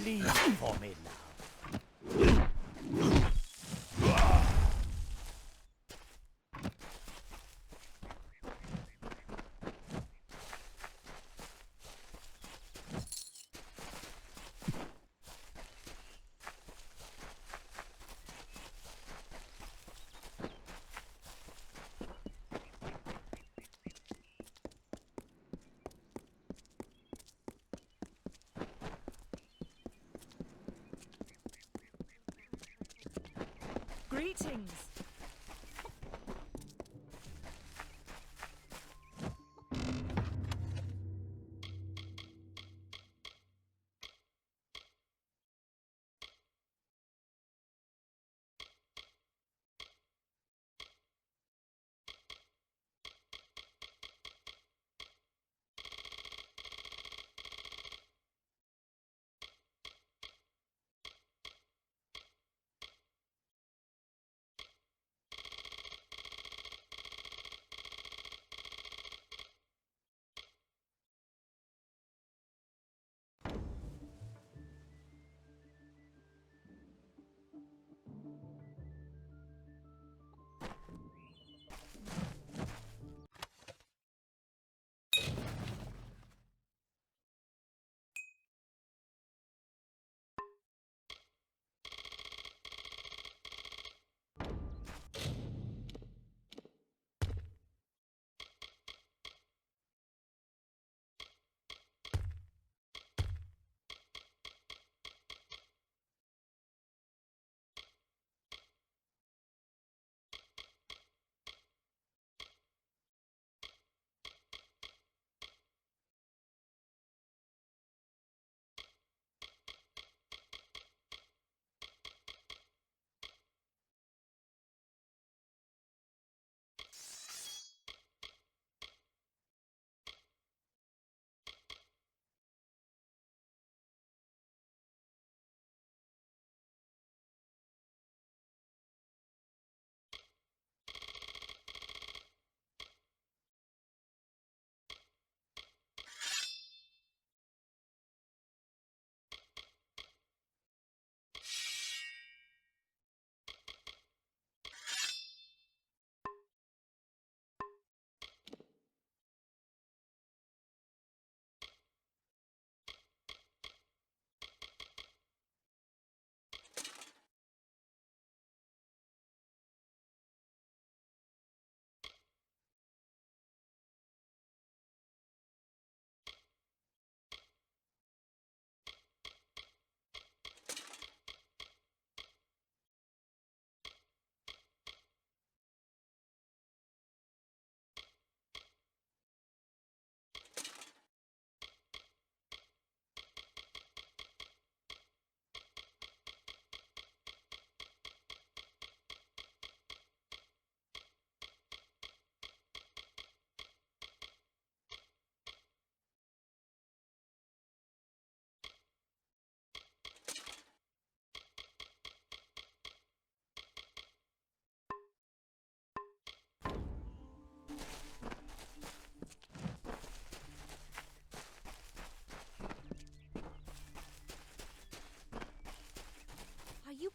Leave for me now. Greetings.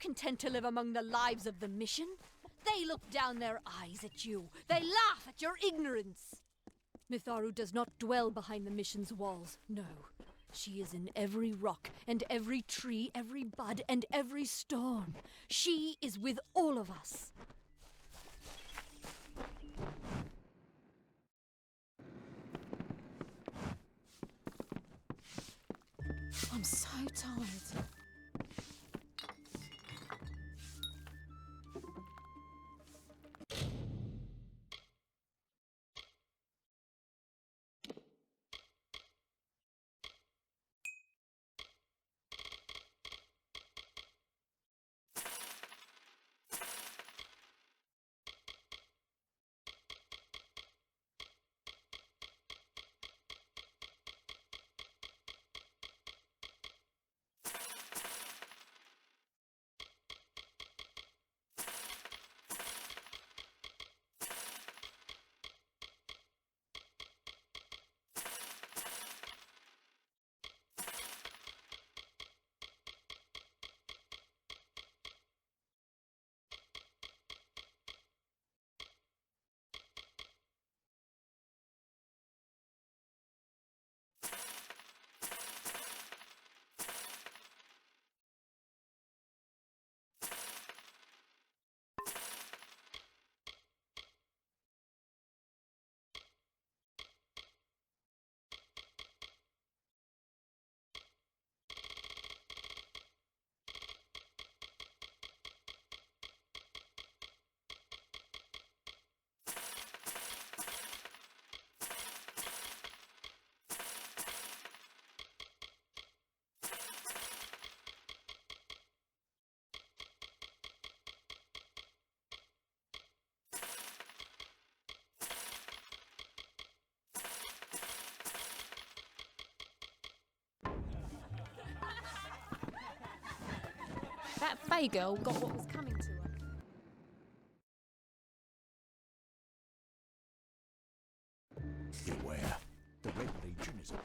content to live among the lives of the mission? They look down their eyes at you. They laugh at your ignorance. Mitharu does not dwell behind the mission's walls, no. She is in every rock and every tree, every bud and every storm. She is with all of us. I'm so tired. That Fae girl got what was coming to her. Beware. The Red Legion is about.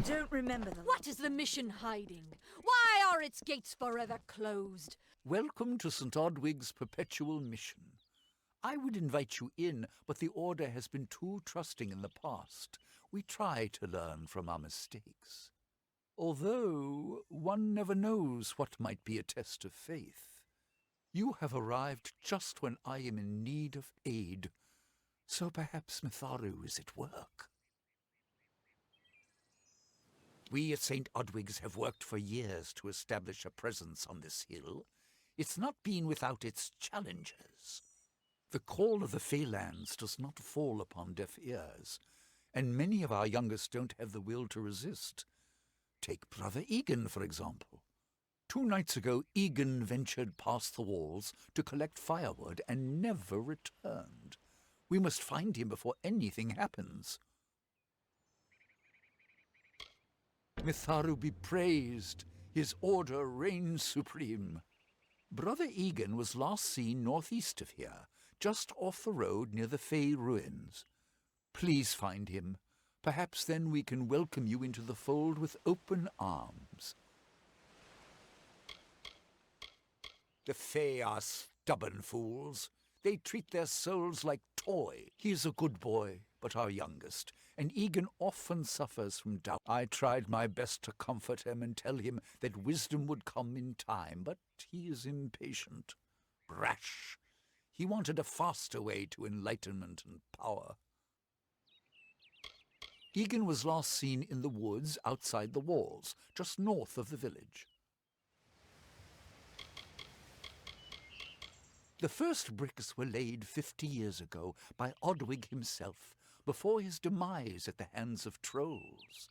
don't remember the What is the mission hiding? Why are its gates forever closed? Welcome to St. Odwig's perpetual mission. I would invite you in, but the Order has been too trusting in the past. We try to learn from our mistakes. Although one never knows what might be a test of faith. You have arrived just when I am in need of aid, so perhaps Mitharu is at work. We at St. Odwig's have worked for years to establish a presence on this hill. It's not been without its challenges. The call of the Feylands does not fall upon deaf ears, and many of our youngest don't have the will to resist. Take Brother Egan, for example. 2 nights ago, Egan ventured past the walls to collect firewood and never returned. We must find him before anything happens. Mitharu be praised. His order reigns supreme. Brother Egan was last seen northeast of here, just off the road near the Fey ruins. Please find him. Perhaps then we can welcome you into the fold with open arms. The Fey are stubborn fools. They treat their souls like toy. He is a good boy, but our youngest, and Egan often suffers from doubt. I tried my best to comfort him and tell him that wisdom would come in time, but he is impatient, rash. He wanted a faster way to enlightenment and power. Egan was last seen in the woods outside the walls, just north of the village. The first bricks were laid 50 years ago by Odwig himself, before his demise at the hands of trolls.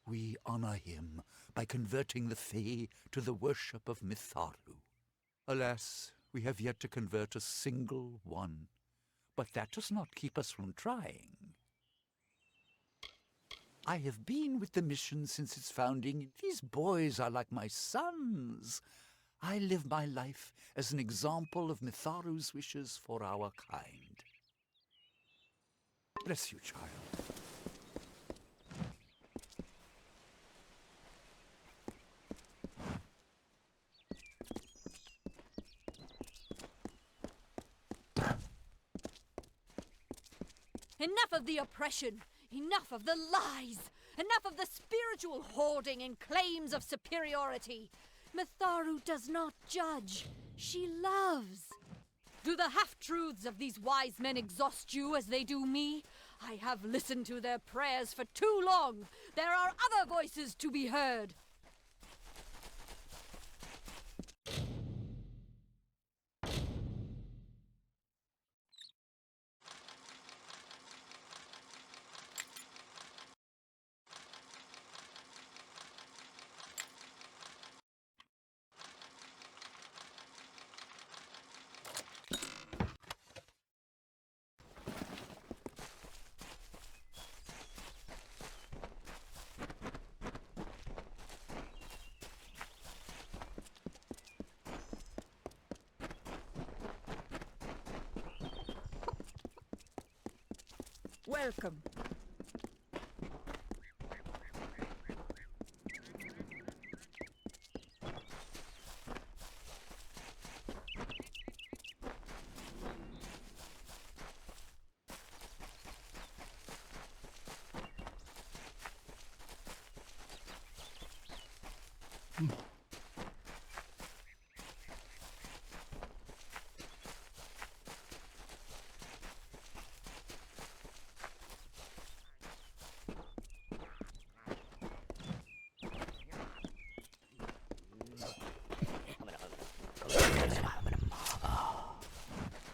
We honor him by converting the Fey to the worship of Mitharu. Alas, we have yet to convert a single one, but that does not keep us from trying. I have been with the mission since its founding. These boys are like my sons. I live my life as an example of Mitharu's wishes for our kind. Bless you, child. Enough of the oppression! Enough of the lies! Enough of the spiritual hoarding and claims of superiority! Mitharu does not judge. She loves. Do the half-truths of these wise men exhaust you as they do me? I have listened to their prayers for too long. There are other voices to be heard. welcome.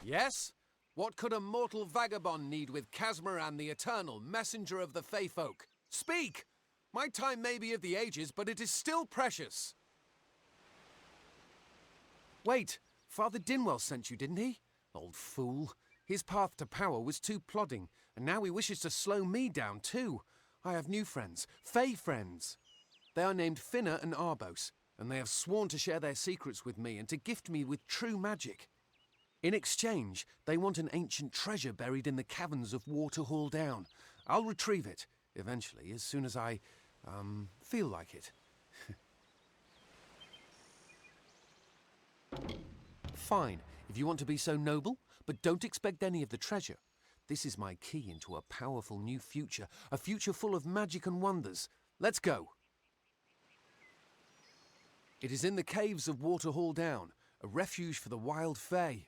Yes? What could a mortal vagabond need with Casmer and the eternal messenger of the Fey folk? Speak! My time may be of the ages, but it is still precious. Wait, Father Dinwell sent you, didn't he? Old fool. His path to power was too plodding, and now he wishes to slow me down too. I have new friends, Fey friends. They are named Finna and Arbos, and they have sworn to share their secrets with me and to gift me with true magic. In exchange, they want an ancient treasure buried in the caverns of Waterhall Down. I'll retrieve it, eventually, as soon as I feel like it. Fine, if you want to be so noble, but don't expect any of the treasure. This is my key into a powerful new future, a future full of magic and wonders. Let's go. It is in the caves of Waterhall Down, a refuge for the wild fae.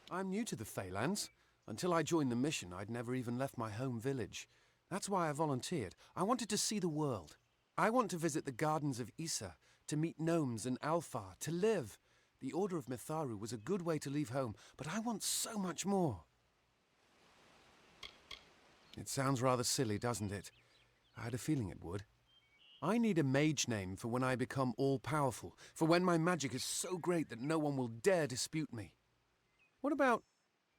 I'm new to the Feylands. Until I joined the mission, I'd never even left my home village. That's why I volunteered. I wanted to see the world. I want to visit the gardens of Issa, to meet gnomes and Alfar, to live. The Order of Mitharu was a good way to leave home, but I want so much more. It sounds rather silly, doesn't it? I had a feeling it would. I need a mage name for when I become all-powerful, for when my magic is so great that no one will dare dispute me. What about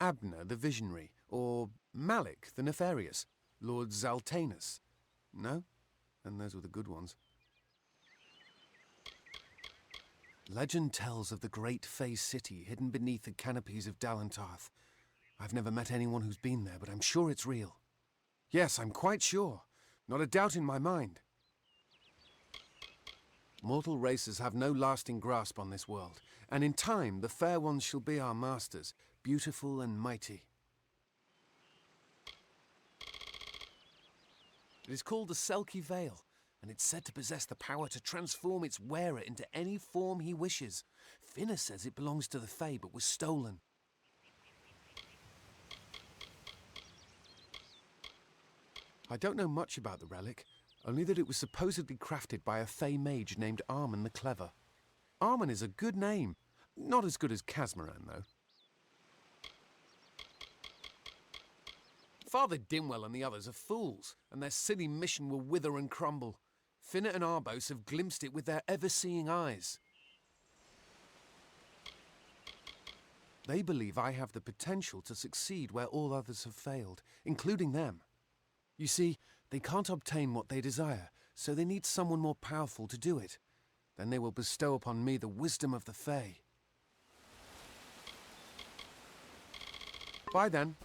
Abner the Visionary, or Malik the Nefarious, Lord Zaltanus? No? And those were the good ones. Legend tells of the great Fey city hidden beneath the canopies of Dalantarth. I've never met anyone who's been there, but I'm sure it's real. Yes, I'm quite sure. Not a doubt in my mind. Mortal races have no lasting grasp on this world, and in time the fair ones shall be our masters, beautiful and mighty. It is called the Selkie Veil, and it's said to possess the power to transform its wearer into any form he wishes. Finna says it belongs to the Fae, but was stolen. I don't know much about the relic, only that it was supposedly crafted by a Fey mage named Armen the Clever. Armen is a good name. Not as good as Casmaran, though. Father Dinwell and the others are fools, and their silly mission will wither and crumble. Finna and Arbos have glimpsed it with their ever-seeing eyes. They believe I have the potential to succeed where all others have failed, including them. You see, they can't obtain what they desire, so they need someone more powerful to do it. Then they will bestow upon me the wisdom of the Fae. Bye then.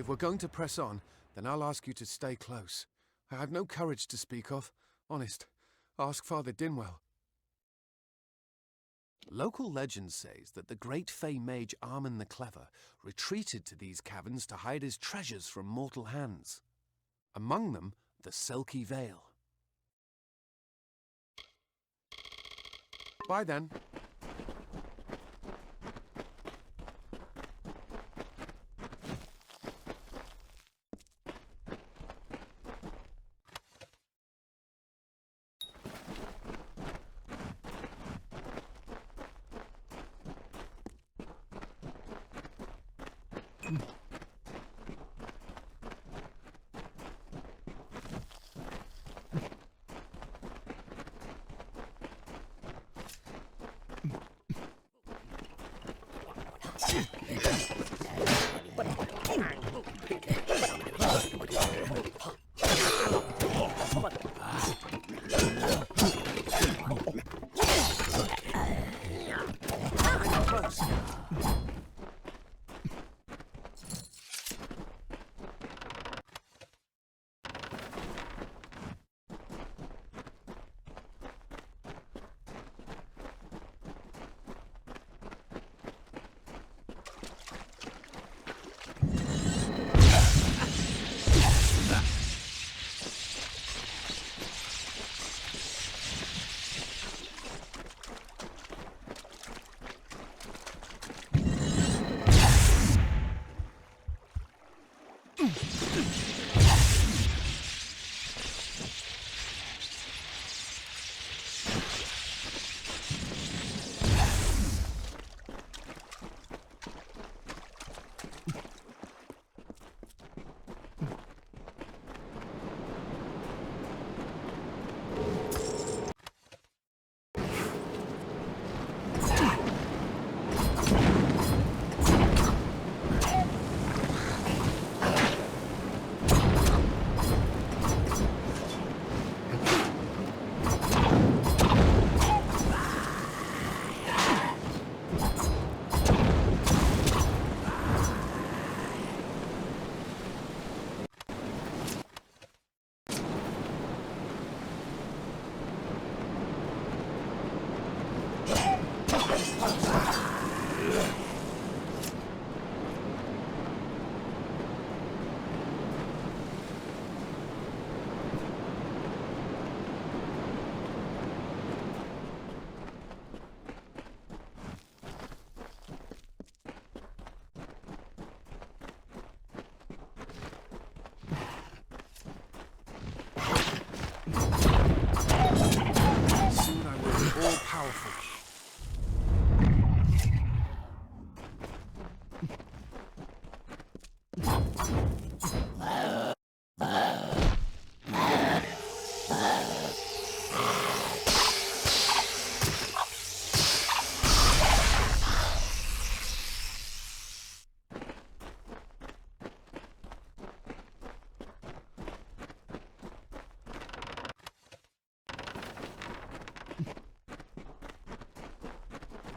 If we're going to press on, then I'll ask you to stay close. I have no courage to speak of. Honest. Ask Father Dinwell. Local legend says that the great Fey mage Armin the Clever retreated to these caverns to hide his treasures from mortal hands. Among them, the Selkie Veil. Bye then.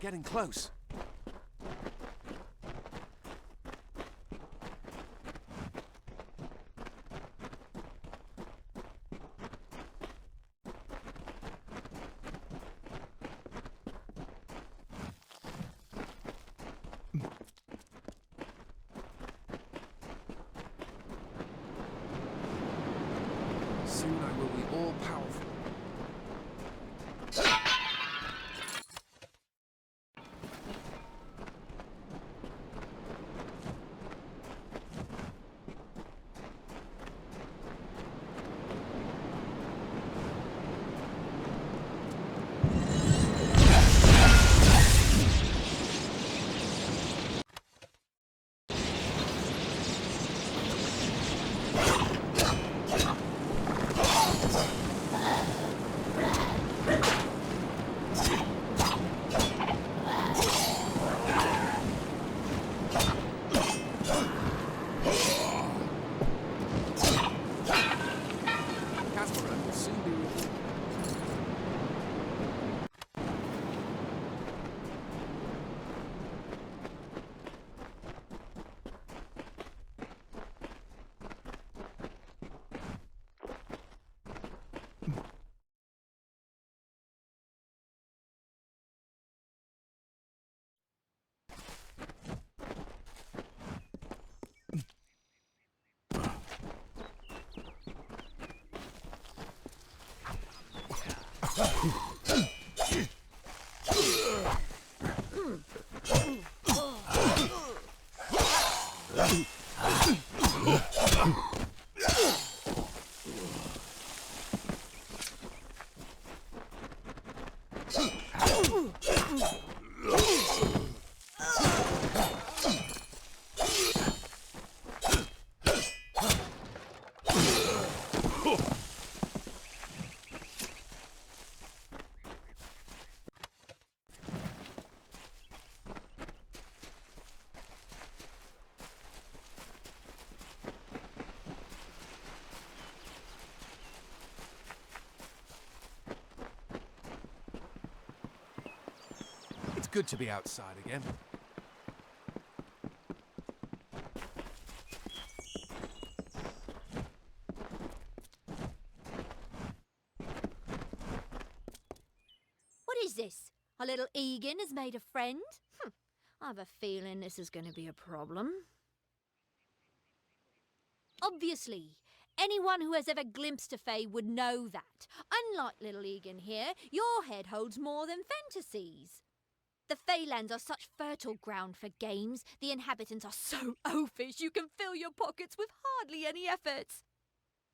getting close. Soon I will be all powerful. Casper will soon be with you. It's good to be outside again. What is this? Our little Egan has made a friend? I have a feeling this is going to be a problem. Obviously, anyone who has ever glimpsed a fae would know that. Unlike little Egan here, your head holds more than fantasies. The Feylands are such fertile ground for games. The inhabitants are so oafish you can fill your pockets with hardly any effort.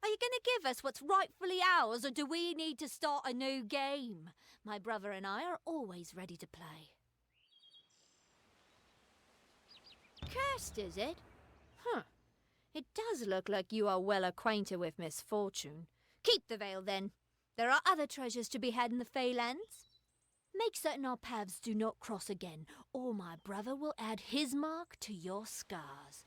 Are you going to give us what's rightfully ours, or do we need to start a new game? My brother and I are always ready to play. Cursed, is it? It does look like you are well acquainted with misfortune. Keep the veil, then. There are other treasures to be had in the Feylands. Make certain our paths do not cross again, or my brother will add his mark to your scars.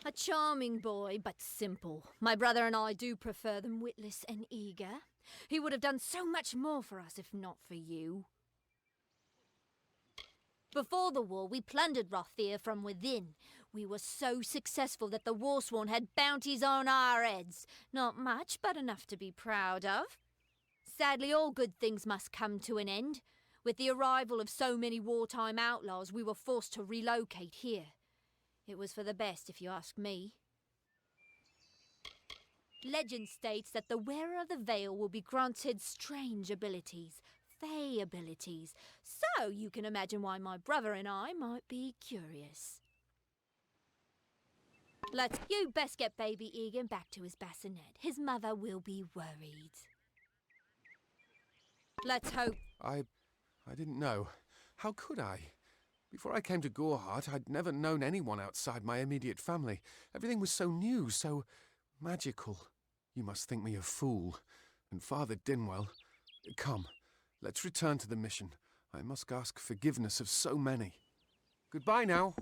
A charming boy, but simple. My brother and I do prefer them witless and eager. He would have done so much more for us if not for you. Before the war, we plundered Rothier from within. We were so successful that the Warsworn had bounties on our heads. Not much, but enough to be proud of. Sadly, all good things must come to an end. With the arrival of so many wartime outlaws, we were forced to relocate here. It was for the best, if you ask me. Legend states that the wearer of the veil will be granted strange abilities, fey abilities, so you can imagine why my brother and I might be curious. You best get baby Egan back to his bassinet. His mother will be worried. Let's hope. I didn't know. How could I? Before I came to Gorehart, I'd never known anyone outside my immediate family. Everything was so new, so magical. You must think me a fool. And Father Dinwell... Come, let's return to the mission. I must ask forgiveness of so many. Goodbye now.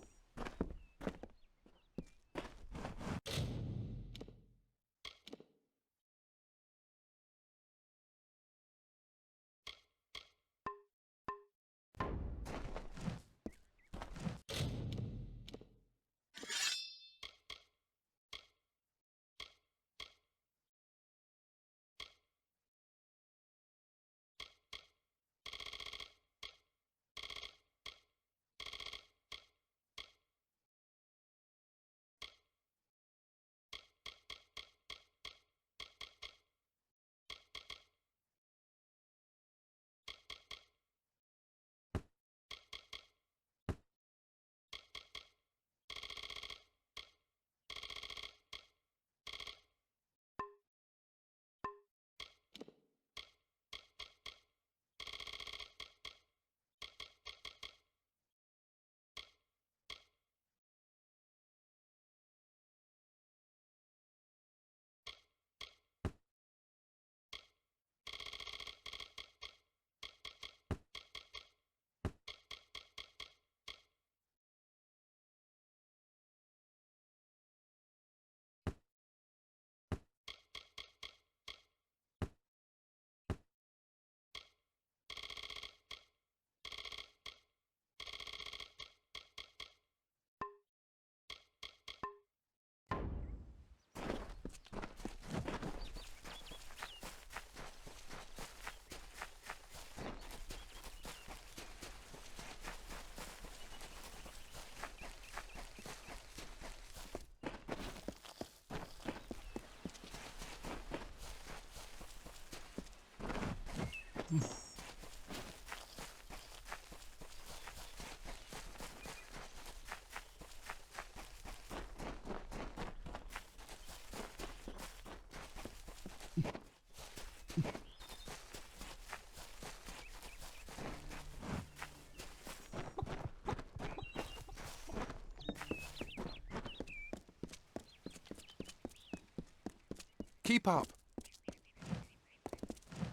Keep up.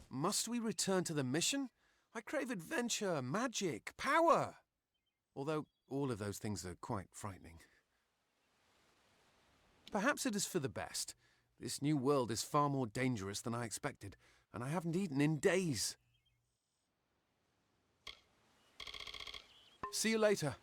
Must we return to the mission? I crave adventure, magic, power. Although all of those things are quite frightening. Perhaps it is for the best. This new world is far more dangerous than I expected, and I haven't eaten in days. See you later.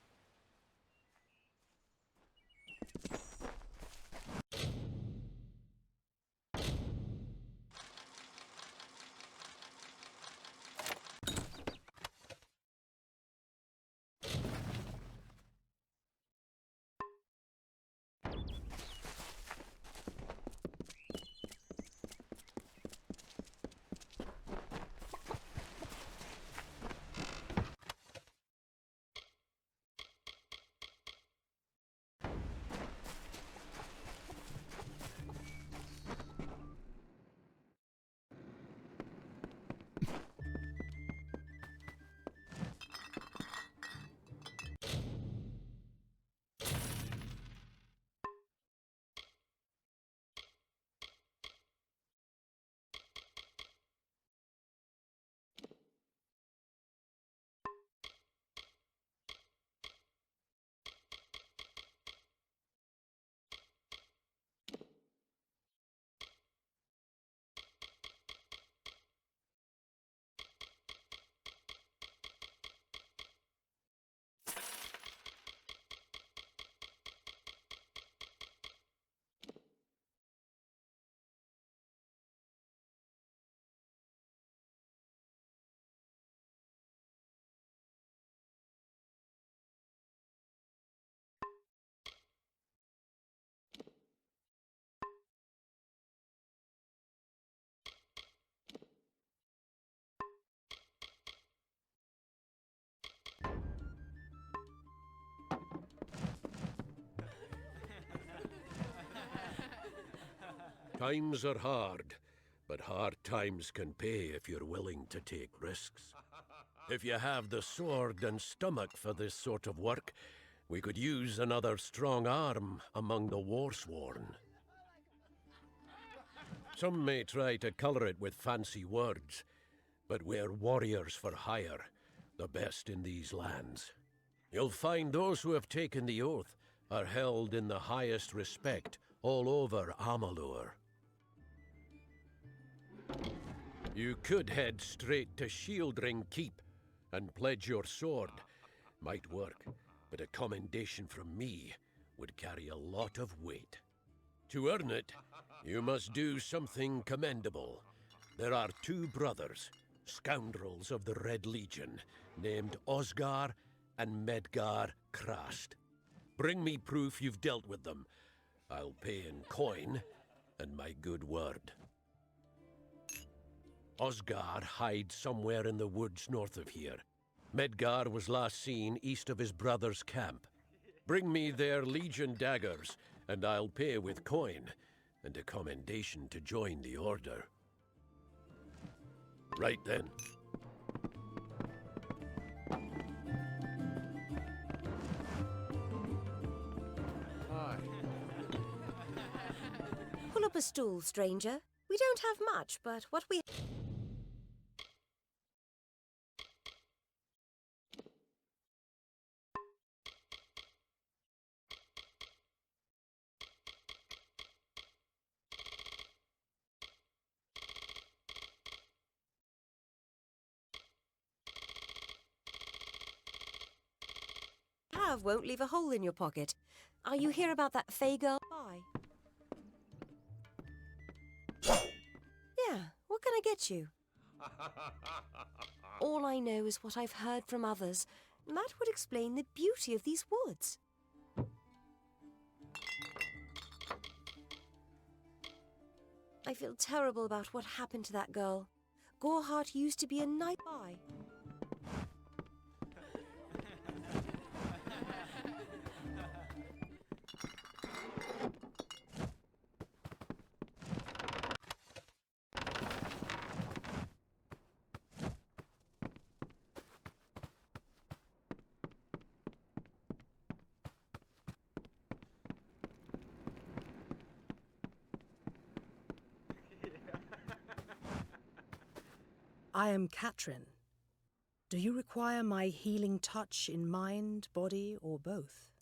Times are hard, but hard times can pay if you're willing to take risks. If you have the sword and stomach for this sort of work, we could use another strong arm among the warsworn. Some may try to color it with fancy words, but we're warriors for hire, the best in these lands. You'll find those who have taken the oath are held in the highest respect all over Amalur. You could head straight to Shieldring Keep and pledge your sword. Might work, but a commendation from me would carry a lot of weight. To earn it, you must do something commendable. There are two brothers, scoundrels of the Red Legion, named Osgar and Medgar Krast. Bring me proof you've dealt with them. I'll pay in coin and my good word. Osgar hides somewhere in the woods north of here. Medgar was last seen east of his brother's camp. Bring me their Legion daggers, and I'll pay with coin, and a commendation to join the order. Right then. Hi. Pull up a stool, stranger. We don't have much, but what we... have won't leave a hole in your pocket. Are you here about that Fey girl? Bye. Yeah, what can I get you? All I know is what I've heard from others. That would explain the beauty of these woods. I feel terrible about what happened to that girl. Gorehart used to be a nice guy. I am Katrin. Do you require my healing touch in mind, body, or both?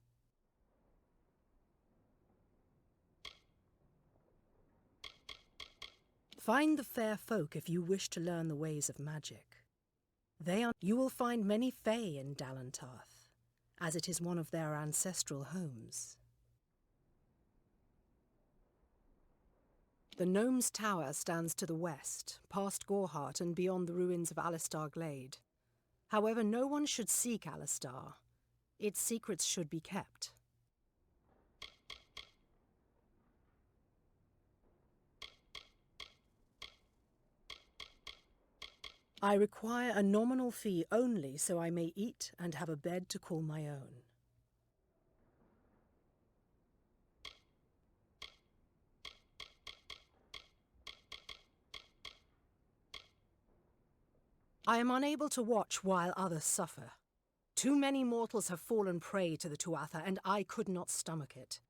Find the fair folk if you wish to learn the ways of magic. You will find many fae in Dalantarth, as it is one of their ancestral homes. The Gnome's Tower stands to the west, past Gorhart and beyond the ruins of Alistar Glade. However, no one should seek Alistar. Its secrets should be kept. I require a nominal fee only so I may eat and have a bed to call my own. I am unable to watch while others suffer. Too many mortals have fallen prey to the Tuatha, and I could not stomach it.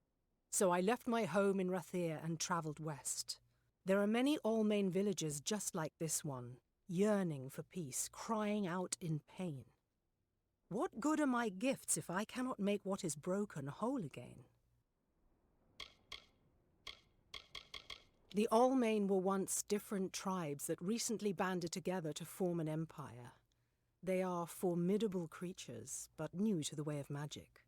So I left my home in Rathir and travelled west. There are many Almain villages just like this one, yearning for peace, crying out in pain. What good are my gifts if I cannot make what is broken whole again? The Almain were once different tribes that recently banded together to form an empire. They are formidable creatures, but new to the way of magic.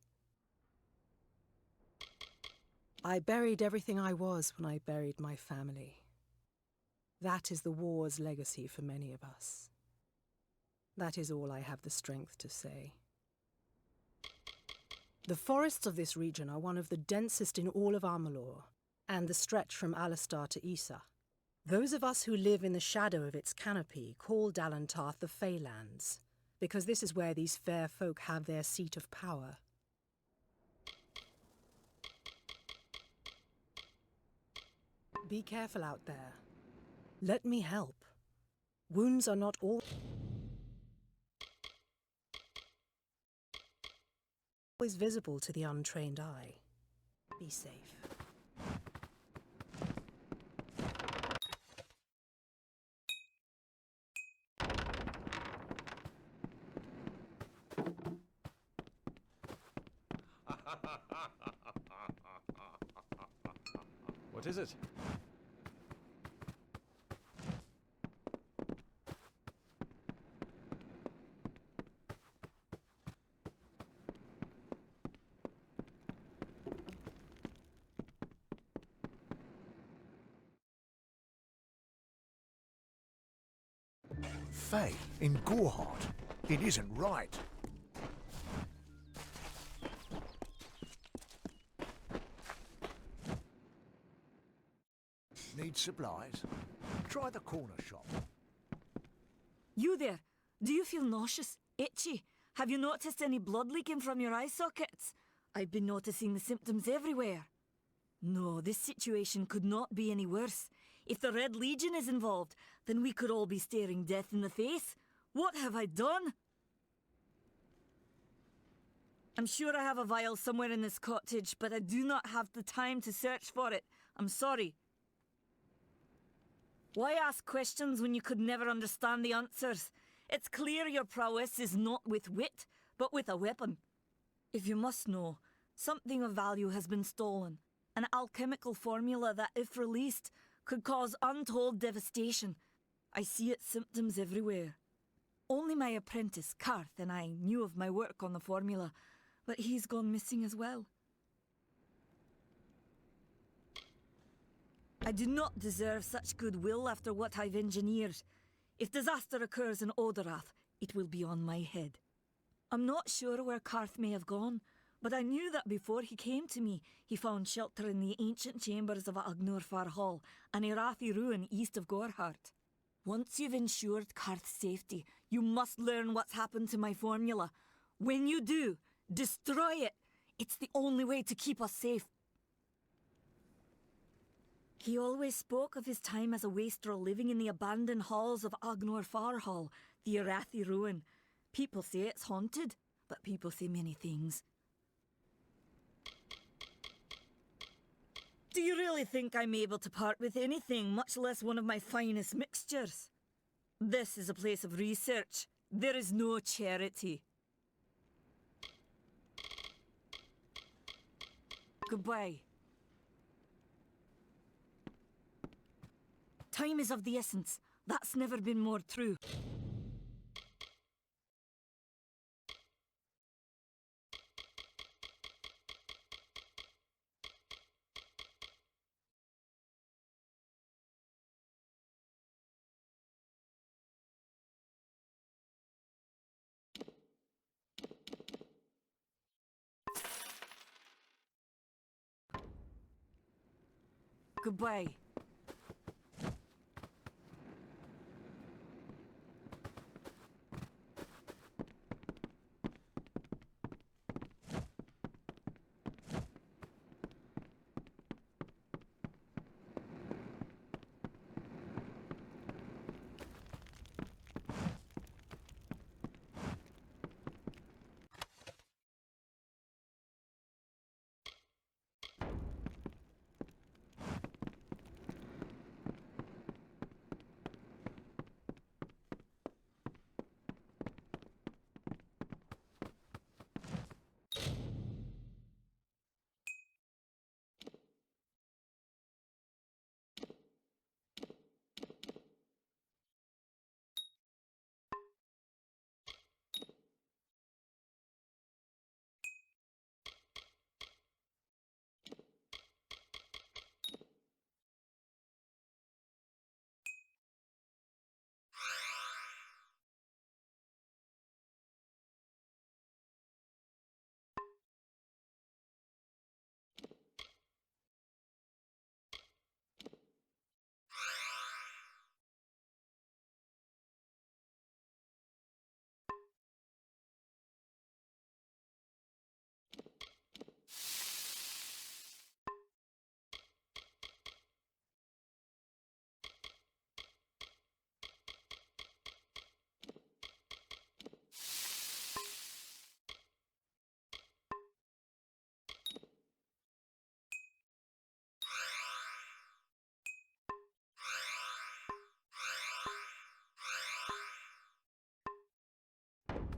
I buried everything I was when I buried my family. That is the war's legacy for many of us. That is all I have the strength to say. The forests of this region are one of the densest in all of Amalur, and the stretch from Alistar to Issa. Those of us who live in the shadow of its canopy call Dalantarth the Feylands, because this is where these fair folk have their seat of power. Be careful out there. Let me help. Wounds are not always visible to the untrained eye. Be safe. What is it? Faye, in Gorhart. It isn't right. Need supplies? Try the corner shop. You there? Do you feel nauseous? Itchy? Have you noticed any blood leaking from your eye sockets? I've been noticing the symptoms everywhere. No, this situation could not be any worse. If the Red Legion is involved, then we could all be staring death in the face. What have I done? I'm sure I have a vial somewhere in this cottage, but I do not have the time to search for it. I'm sorry. Why ask questions when you could never understand the answers? It's clear your prowess is not with wit, but with a weapon. If you must know, something of value has been stolen. An alchemical formula that, if released, could cause untold devastation. I see its symptoms everywhere. Only my apprentice, Karth, and I knew of my work on the formula, but he's gone missing as well. I do not deserve such goodwill after what I've engineered. If disaster occurs in Odorath, it will be on my head. I'm not sure where Karth may have gone, but I knew that before he came to me, he found shelter in the ancient chambers of Agnurfar Hall, an Irathi ruin east of Gorhart. Once you've ensured Karth's safety, you must learn what's happened to my formula. When you do, destroy it. It's the only way to keep us safe. He always spoke of his time as a wastrel living in the abandoned halls of Agnurfar Hall, the Irathi ruin. People say it's haunted, but people say many things. Do you really think I'm able to part with anything, much less one of my finest mixtures? This is a place of research. There is no charity. Goodbye. Time is of the essence. That's never been more true. Goodbye.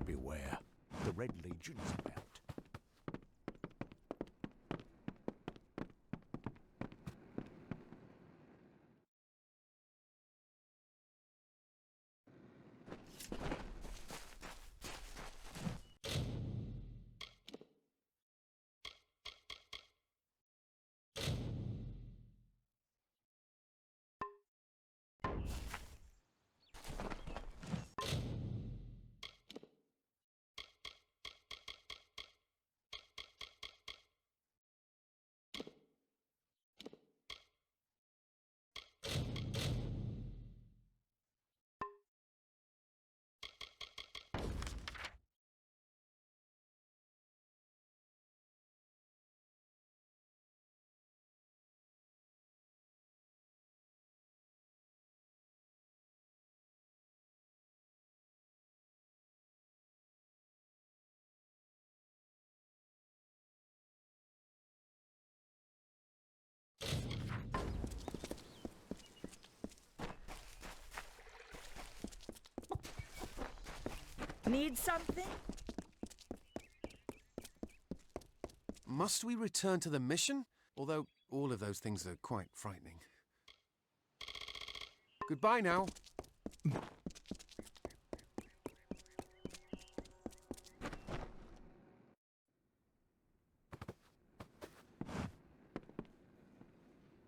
Beware, the Red Legion's about. Need something? Must we return to the mission? Although all of those things are quite frightening. Goodbye now.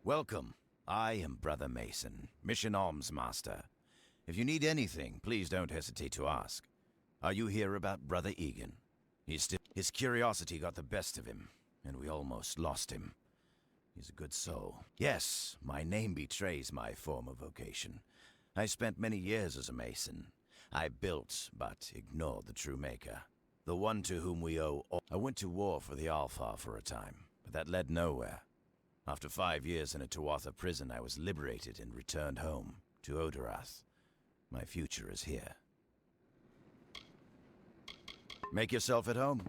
Welcome. I am Brother Mason, Mission Alms Master. If you need anything, please don't hesitate to ask. Are you here about Brother Egan? His curiosity got the best of him, and we almost lost him. He's a good soul. Yes, my name betrays my former vocation. I spent many years as a Mason. I built, but ignored the true maker. The one to whom we owe all. I went to war for the Alpha for a time, but that led nowhere. After 5 years in a Tuatha prison, I was liberated and returned home, to Odorath. My future is here. Make yourself at home.